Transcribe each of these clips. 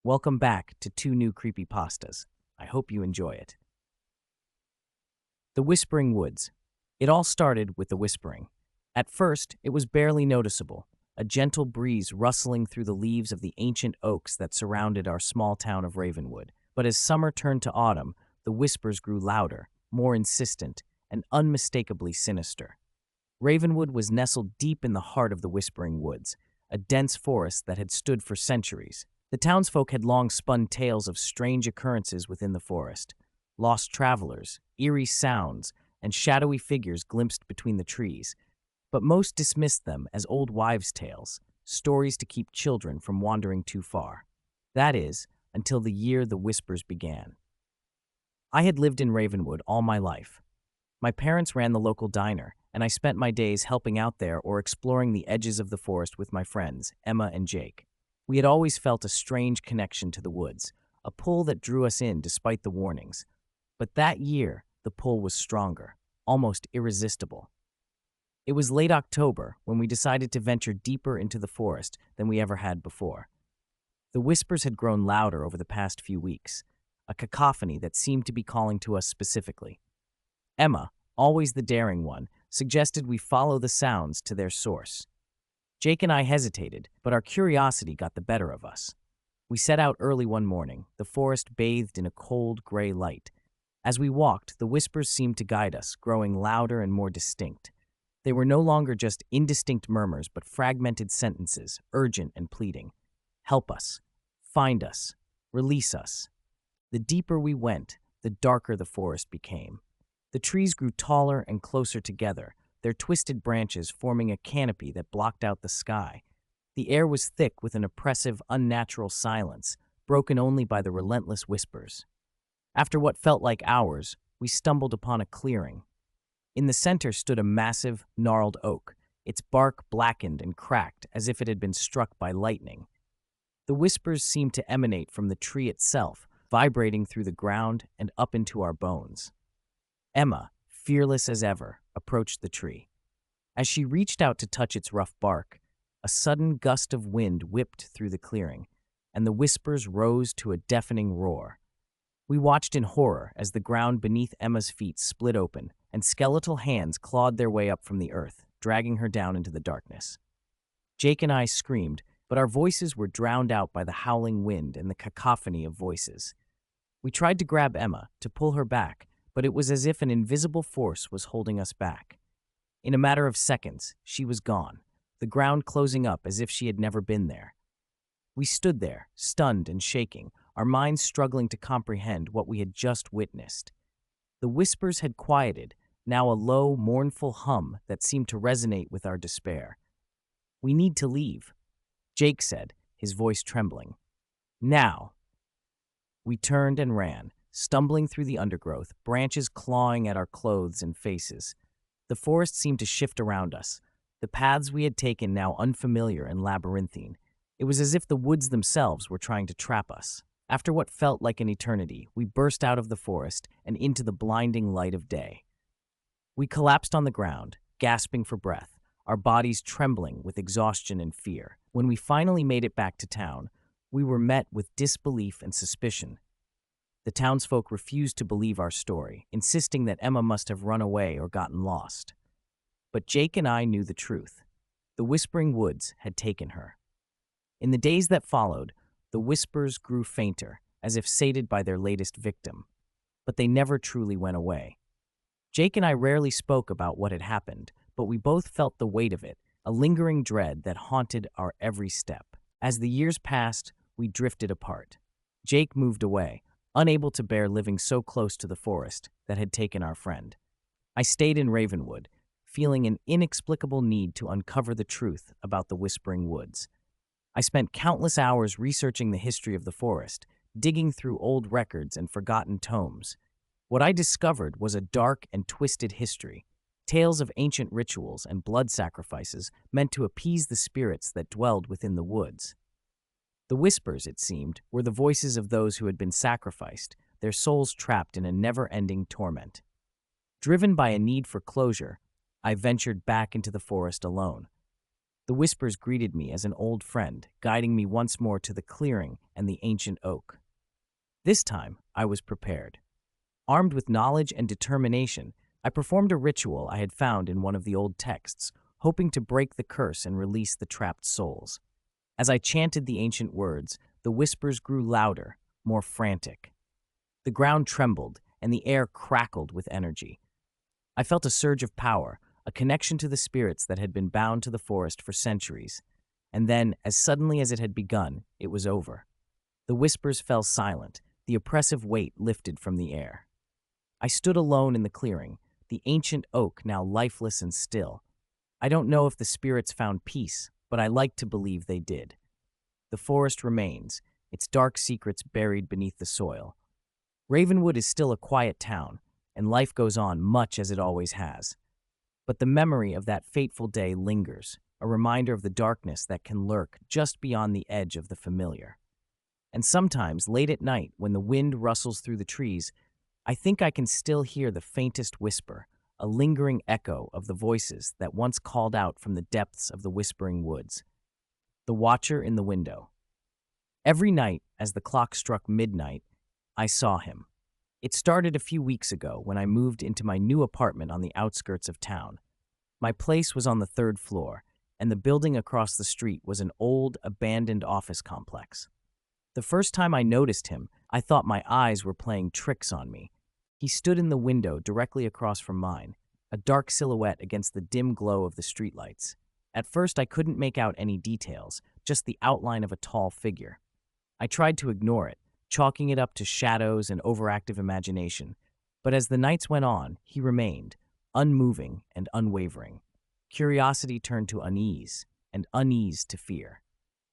Welcome back to two new creepypastas. I hope you enjoy it. The Whispering Woods. It all started with the whispering. At first, it was barely noticeable, a gentle breeze rustling through the leaves of the ancient oaks that surrounded our small town of Ravenwood. But as summer turned to autumn, the whispers grew louder, more insistent, and unmistakably sinister. Ravenwood was nestled deep in the heart of the Whispering Woods, a dense forest that had stood for centuries. The townsfolk had long spun tales of strange occurrences within the forest, lost travelers, eerie sounds, and shadowy figures glimpsed between the trees, but most dismissed them as old wives' tales, stories to keep children from wandering too far. That is, until the year the whispers began. I had lived in Ravenwood all my life. My parents ran the local diner, and I spent my days helping out there or exploring the edges of the forest with my friends, Emma and Jake. We had always felt a strange connection to the woods, a pull that drew us in despite the warnings. But that year, the pull was stronger, almost irresistible. It was late October when we decided to venture deeper into the forest than we ever had before. The whispers had grown louder over the past few weeks, a cacophony that seemed to be calling to us specifically. Emma, always the daring one, suggested we follow the sounds to their source. Jake and I hesitated, but our curiosity got the better of us. We set out early one morning, the forest bathed in a cold, gray light. As we walked, the whispers seemed to guide us, growing louder and more distinct. They were no longer just indistinct murmurs, but fragmented sentences, urgent and pleading. Help us. Find us. Release us. The deeper we went, the darker the forest became. The trees grew taller and closer together, their twisted branches forming a canopy that blocked out the sky. The air was thick with an oppressive, unnatural silence, broken only by the relentless whispers. After what felt like hours, we stumbled upon a clearing. In the center stood a massive, gnarled oak, its bark blackened and cracked as if it had been struck by lightning. The whispers seemed to emanate from the tree itself, vibrating through the ground and up into our bones. Emma, fearless as ever, approached the tree. As she reached out to touch its rough bark, a sudden gust of wind whipped through the clearing, and the whispers rose to a deafening roar. We watched in horror as the ground beneath Emma's feet split open, and skeletal hands clawed their way up from the earth, dragging her down into the darkness. Jake and I screamed, but our voices were drowned out by the howling wind and the cacophony of voices. We tried to grab Emma, to pull her back, but it was as if an invisible force was holding us back. In a matter of seconds, she was gone, the ground closing up as if she had never been there. We stood there, stunned and shaking, our minds struggling to comprehend what we had just witnessed. The whispers had quieted, now a low, mournful hum that seemed to resonate with our despair. "We need to leave," Jake said, his voice trembling. "Now." We turned and ran, stumbling through the undergrowth, branches clawing at our clothes and faces. The forest seemed to shift around us, the paths we had taken now unfamiliar and labyrinthine. It was as if the woods themselves were trying to trap us. After what felt like an eternity, we burst out of the forest and into the blinding light of day. We collapsed on the ground, gasping for breath, our bodies trembling with exhaustion and fear. When we finally made it back to town, we were met with disbelief and suspicion. The townsfolk refused to believe our story, insisting that Emma must have run away or gotten lost. But Jake and I knew the truth. The Whispering Woods had taken her. In the days that followed, the whispers grew fainter, as if sated by their latest victim. But they never truly went away. Jake and I rarely spoke about what had happened, but we both felt the weight of it, a lingering dread that haunted our every step. As the years passed, we drifted apart. Jake moved away, unable to bear living so close to the forest that had taken our friend. I stayed in Ravenwood, feeling an inexplicable need to uncover the truth about the Whispering Woods. I spent countless hours researching the history of the forest, digging through old records and forgotten tomes. What I discovered was a dark and twisted history, tales of ancient rituals and blood sacrifices meant to appease the spirits that dwelled within the woods. The whispers, it seemed, were the voices of those who had been sacrificed, their souls trapped in a never-ending torment. Driven by a need for closure, I ventured back into the forest alone. The whispers greeted me as an old friend, guiding me once more to the clearing and the ancient oak. This time, I was prepared. Armed with knowledge and determination, I performed a ritual I had found in one of the old texts, hoping to break the curse and release the trapped souls. As I chanted the ancient words, the whispers grew louder, more frantic. The ground trembled, and the air crackled with energy. I felt a surge of power, a connection to the spirits that had been bound to the forest for centuries. And then, as suddenly as it had begun, it was over. The whispers fell silent, the oppressive weight lifted from the air. I stood alone in the clearing, the ancient oak now lifeless and still. I don't know if the spirits found peace, but I like to believe they did. The forest remains, its dark secrets buried beneath the soil. Ravenwood is still a quiet town, and life goes on much as it always has. But the memory of that fateful day lingers, a reminder of the darkness that can lurk just beyond the edge of the familiar. And sometimes, late at night, when the wind rustles through the trees, I think I can still hear the faintest whisper, a lingering echo of the voices that once called out from the depths of the whispering woods. The watcher in the window. Every night, as the clock struck midnight, I saw him. It started a few weeks ago when I moved into my new apartment on the outskirts of town. My place was on the third floor, and the building across the street was an old, abandoned office complex. The first time I noticed him, I thought my eyes were playing tricks on me. He stood in the window directly across from mine, a dark silhouette against the dim glow of the streetlights. At first, I couldn't make out any details, just the outline of a tall figure. I tried to ignore it, chalking it up to shadows and overactive imagination. But as the nights went on, he remained, unmoving and unwavering. Curiosity turned to unease, and unease to fear.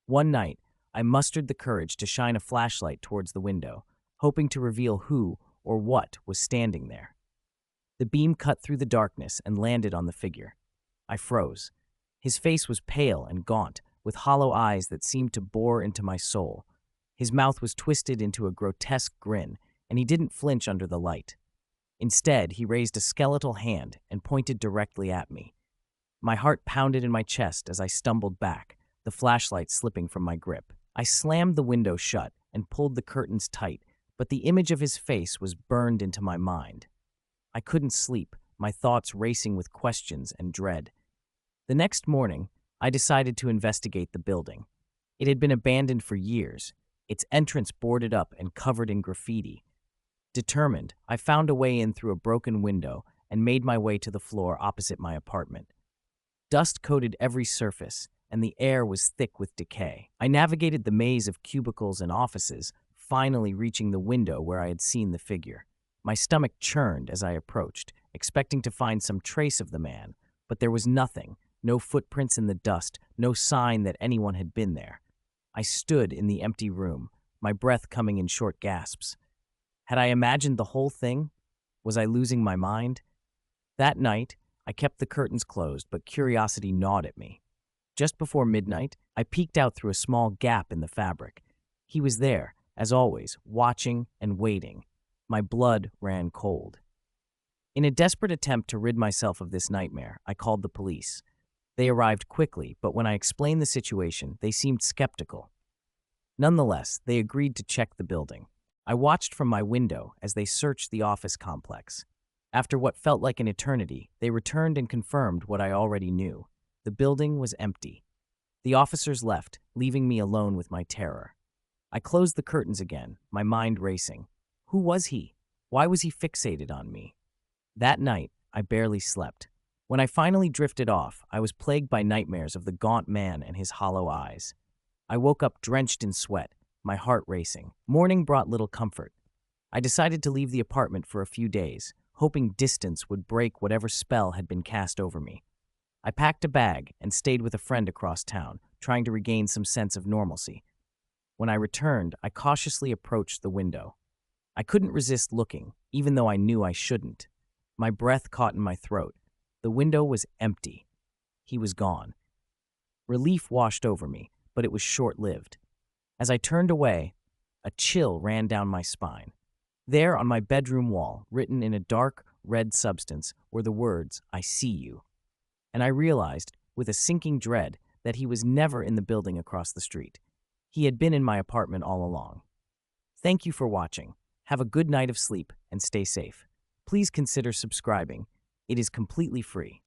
One night, I mustered the courage to shine a flashlight towards the window, hoping to reveal who or what was standing there. The beam cut through the darkness and landed on the figure. I froze. His face was pale and gaunt, with hollow eyes that seemed to bore into my soul. His mouth was twisted into a grotesque grin, and he didn't flinch under the light. Instead, he raised a skeletal hand and pointed directly at me. My heart pounded in my chest as I stumbled back, the flashlight slipping from my grip. I slammed the window shut and pulled the curtains tight, but the image of his face was burned into my mind. I couldn't sleep, my thoughts racing with questions and dread. The next morning, I decided to investigate the building. It had been abandoned for years, its entrance boarded up and covered in graffiti. Determined, I found a way in through a broken window and made my way to the floor opposite my apartment. Dust coated every surface, and the air was thick with decay. I navigated the maze of cubicles and offices, finally reaching the window where I had seen the figure. My stomach churned as I approached, expecting to find some trace of the man, but there was nothing, no footprints in the dust, no sign that anyone had been there. I stood in the empty room, my breath coming in short gasps. Had I imagined the whole thing? Was I losing my mind? That night, I kept the curtains closed, but curiosity gnawed at me. Just before midnight, I peeked out through a small gap in the fabric. He was there, as always, watching and waiting. My blood ran cold. In a desperate attempt to rid myself of this nightmare, I called the police. They arrived quickly, but when I explained the situation, they seemed skeptical. Nonetheless, they agreed to check the building. I watched from my window as they searched the office complex. After what felt like an eternity, they returned and confirmed what I already knew. The building was empty. The officers left, leaving me alone with my terror. I closed the curtains again, my mind racing. Who was he? Why was he fixated on me? That night, I barely slept. When I finally drifted off, I was plagued by nightmares of the gaunt man and his hollow eyes. I woke up drenched in sweat, my heart racing. Morning brought little comfort. I decided to leave the apartment for a few days, hoping distance would break whatever spell had been cast over me. I packed a bag and stayed with a friend across town, trying to regain some sense of normalcy. When I returned, I cautiously approached the window. I couldn't resist looking, even though I knew I shouldn't. My breath caught in my throat. The window was empty. He was gone. Relief washed over me, but it was short-lived. As I turned away, a chill ran down my spine. There on my bedroom wall, written in a dark, red substance, were the words, "I see you." And I realized, with a sinking dread, that he was never in the building across the street. He had been in my apartment all along. Thank you for watching. Have a good night of sleep and stay safe. Please consider subscribing. It is completely free.